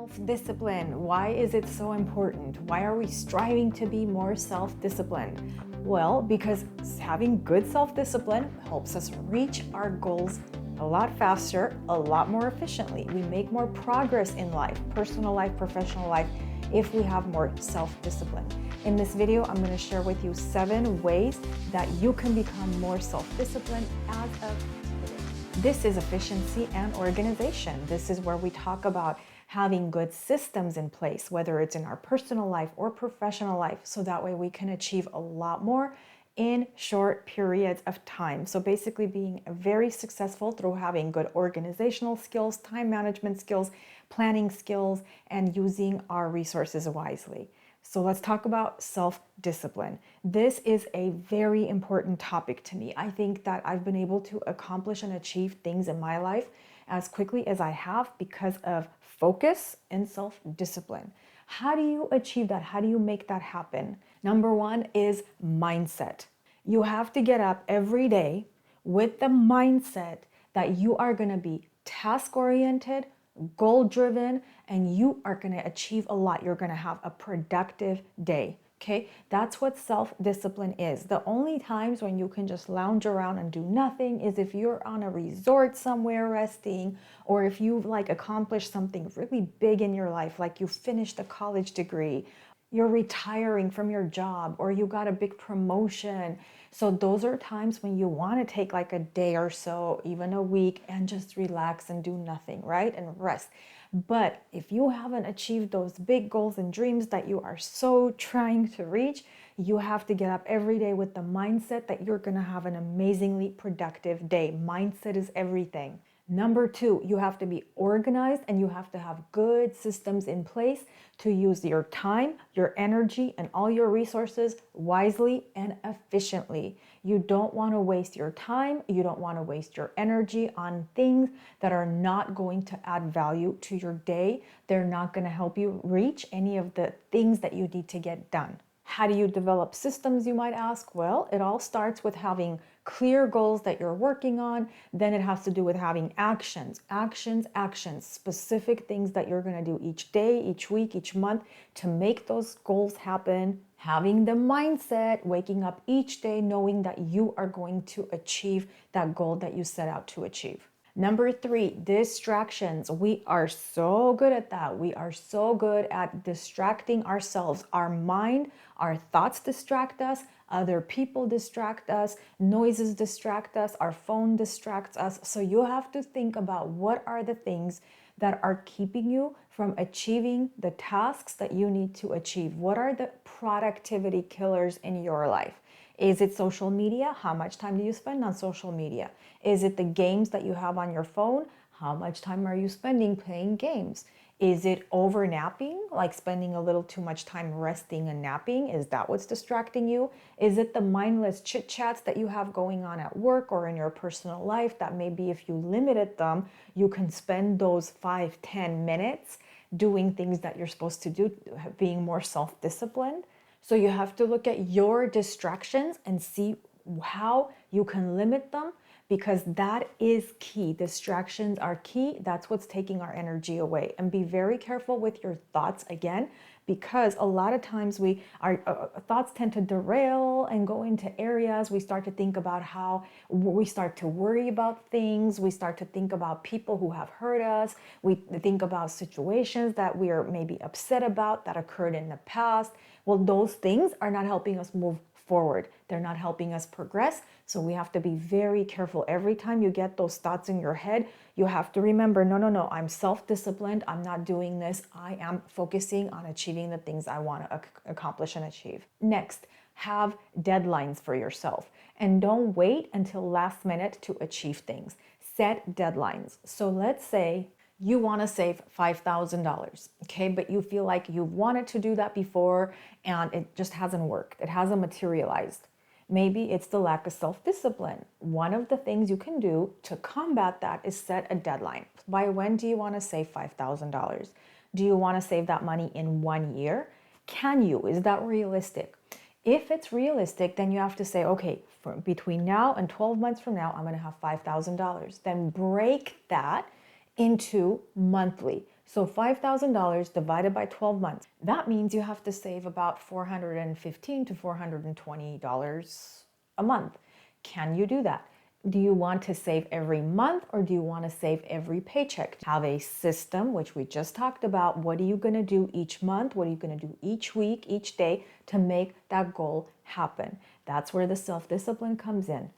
Self-discipline. Why is it so important? Why are we striving to be more self-disciplined? Well, because having good self-discipline helps us reach our goals a lot faster, a lot more efficiently. We make more progress in life, personal life, professional life, if we have more self-discipline. In this video, I'm going to share with you 7 ways that you can become more self-disciplined as of today. This is efficiency and organization. This is where we talk about having good systems in place, whether it's in our personal life or professional life, so that way we can achieve a lot more in short periods of time. So basically being very successful through having good organizational skills, time management skills, planning skills, and using our resources wisely. So let's talk about self-discipline. This is a very important topic to me. I think that I've been able to accomplish and achieve things in my life as quickly as I have because of focus and self-discipline. How do you achieve that? How do you make that happen? Number 1 is mindset. You have to get up every day with the mindset that you are going to be task-oriented, goal-driven, and you are going to achieve a lot. You're going to have a productive day. Okay, that's what self-discipline is. The only times when you can just lounge around and do nothing is if you're on a resort somewhere resting, or if you've accomplished something really big in your life, like you finished a college degree, you're retiring from your job, or you got a big promotion. So those are times when you want to take a day or so, even a week, and just relax and do nothing, right? And rest. But if you haven't achieved those big goals and dreams that you are so trying to reach, you have to get up every day with the mindset that you're going to have an amazingly productive day. Mindset is everything. Number 2, you have to be organized and you have to have good systems in place to use your time, your energy, and all your resources wisely and efficiently. You don't want to waste your time. You don't want to waste your energy on things that are not going to add value to your day. They're not going to help you reach any of the things that you need to get done. How do you develop systems, you might ask? Well, it all starts with having clear goals that you're working on. Then it has to do with having actions, specific things that you're going to do each day, each week, each month to make those goals happen. Having the mindset, waking up each day knowing that you are going to achieve that goal that you set out to achieve. Number 3, distractions. We are so good at that. We are so good at distracting ourselves. Our mind, our thoughts distract us. Other people distract us. Noises distract us. Our phone distracts us. So you have to think about what are the things that are keeping you from achieving the tasks that you need to achieve. What are the productivity killers in your life? Is it social media? How much time do you spend on social media? Is it the games that you have on your phone? How much time are you spending playing games? Is it overnapping, like spending a little too much time resting and napping? Is that what's distracting you? Is it the mindless chit chats that you have going on at work or in your personal life that maybe if you limited them, you can spend those 5-10 minutes doing things that you're supposed to do, being more self-disciplined? So you have to look at your distractions and see how you can limit them, because that is key. Distractions are key. That's what's taking our energy away. And be very careful with your thoughts again, because a lot of times our thoughts tend to derail and go into areas. We start to think about how we start to worry about things. We start to think about people who have hurt us. We think about situations that we are maybe upset about that occurred in the past. Well, those things are not helping us move forward. They're not helping us progress. So we have to be very careful. Every time you get those thoughts in your head, you have to remember, no, I'm self-disciplined. I'm not doing this. I am focusing on achieving the things I want to accomplish and achieve. Next, have deadlines for yourself. And don't wait until last minute to achieve things. Set deadlines. So let's say you want to save $5,000, okay? But you feel like you've wanted to do that before and it just hasn't worked. It hasn't materialized. Maybe it's the lack of self-discipline. One of the things you can do to combat that is set a deadline. By when do you want to save $5,000? Do you want to save that money in 1 year? Can you? Is that realistic? If it's realistic, then you have to say, okay, between now and 12 months from now, I'm going to have $5,000. Then break that into monthly. So $5,000 divided by 12 months. That means you have to save about $415 to $420 a month. Can you do that? Do you want to save every month or do you want to save every paycheck? Have a system, which we just talked about. What are you going to do each month? What are you going to do each week, each day to make that goal happen? That's where the self-discipline comes in.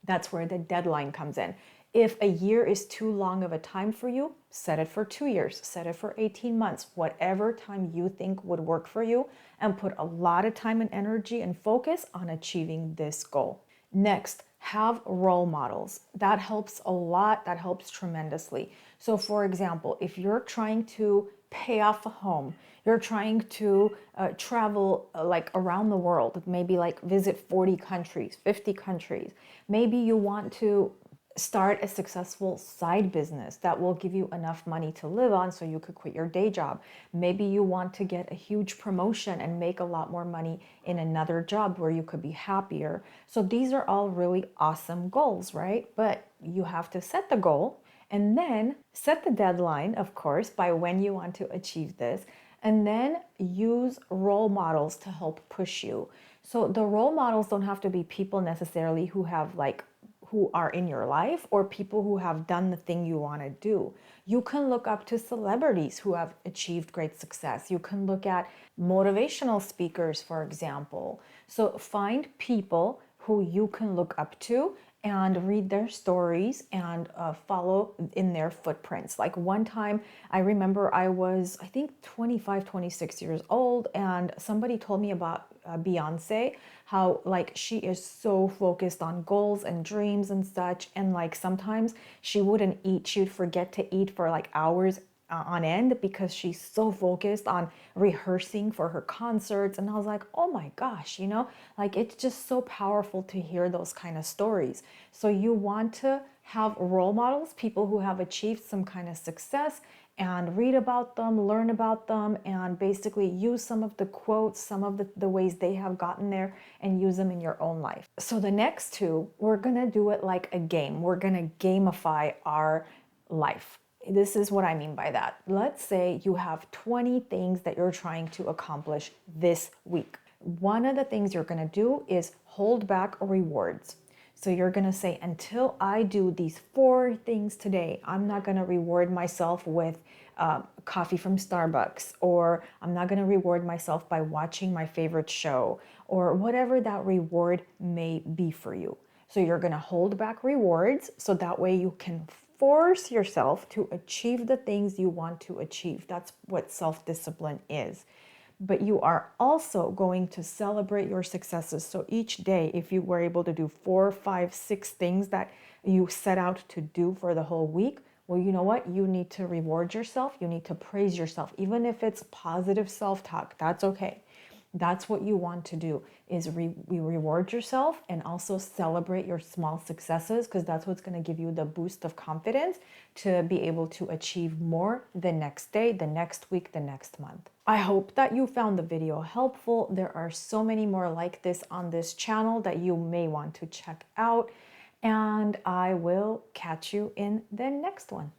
That's where the deadline comes in. If a year is too long of a time for you, set it for 2 years, set it for 18 months, whatever time you think would work for you, and put a lot of time and energy and focus on achieving this goal. Next, have role models. That helps a lot, that helps tremendously. So for example, if you're trying to pay off a home, you're trying to travel like around the world, maybe like visit 40 countries, 50 countries. Maybe you want to start a successful side business that will give you enough money to live on so you could quit your day job. Maybe you want to get a huge promotion and make a lot more money in another job where you could be happier. So these are all really awesome goals, right? But you have to set the goal and then set the deadline, of course, by when you want to achieve this, and then use role models to help push you. So the role models don't have to be people necessarily who are in your life or people who have done the thing you want to do. You can look up to celebrities who have achieved great success. You can look at motivational speakers, for example. So find people who you can look up to and read their stories and follow in their footprints. Like one time, I remember I was, I think 25, 26 years old, and somebody told me about Beyonce, how like she is so focused on goals and dreams and such, and like sometimes she wouldn't eat, she would forget to eat for like hours on end because she's so focused on rehearsing for her concerts. And I was like, oh my gosh, like it's just so powerful to hear those kind of stories. So you want to have role models, people who have achieved some kind of success, and read about them, learn about them, and basically use some of the quotes, some of the ways they have gotten there, and use them in your own life. So the next two, we're gonna do it like a game. We're gonna gamify our life. This is what I mean by that. Let's say you have 20 things that you're trying to accomplish this week. One of the things you're going to do is hold back rewards. So you're going to say, until I do these 4 things today, I'm not going to reward myself with coffee from Starbucks, or I'm not going to reward myself by watching my favorite show, or whatever that reward may be for you. So you're going to hold back rewards so that way you can force yourself to achieve the things you want to achieve. That's what self-discipline is. But you are also going to celebrate your successes. So each day, if you were able to do 4, 5, 6 things that you set out to do for the whole week, well, you know what? You need to reward yourself. You need to praise yourself. Even if it's positive self-talk, that's okay. That's what you want to do, is reward yourself and also celebrate your small successes, because that's what's going to give you the boost of confidence to be able to achieve more the next day, the next week, the next month. I hope that you found the video helpful. There are so many more like this on this channel that you may want to check out, and I will catch you in the next one.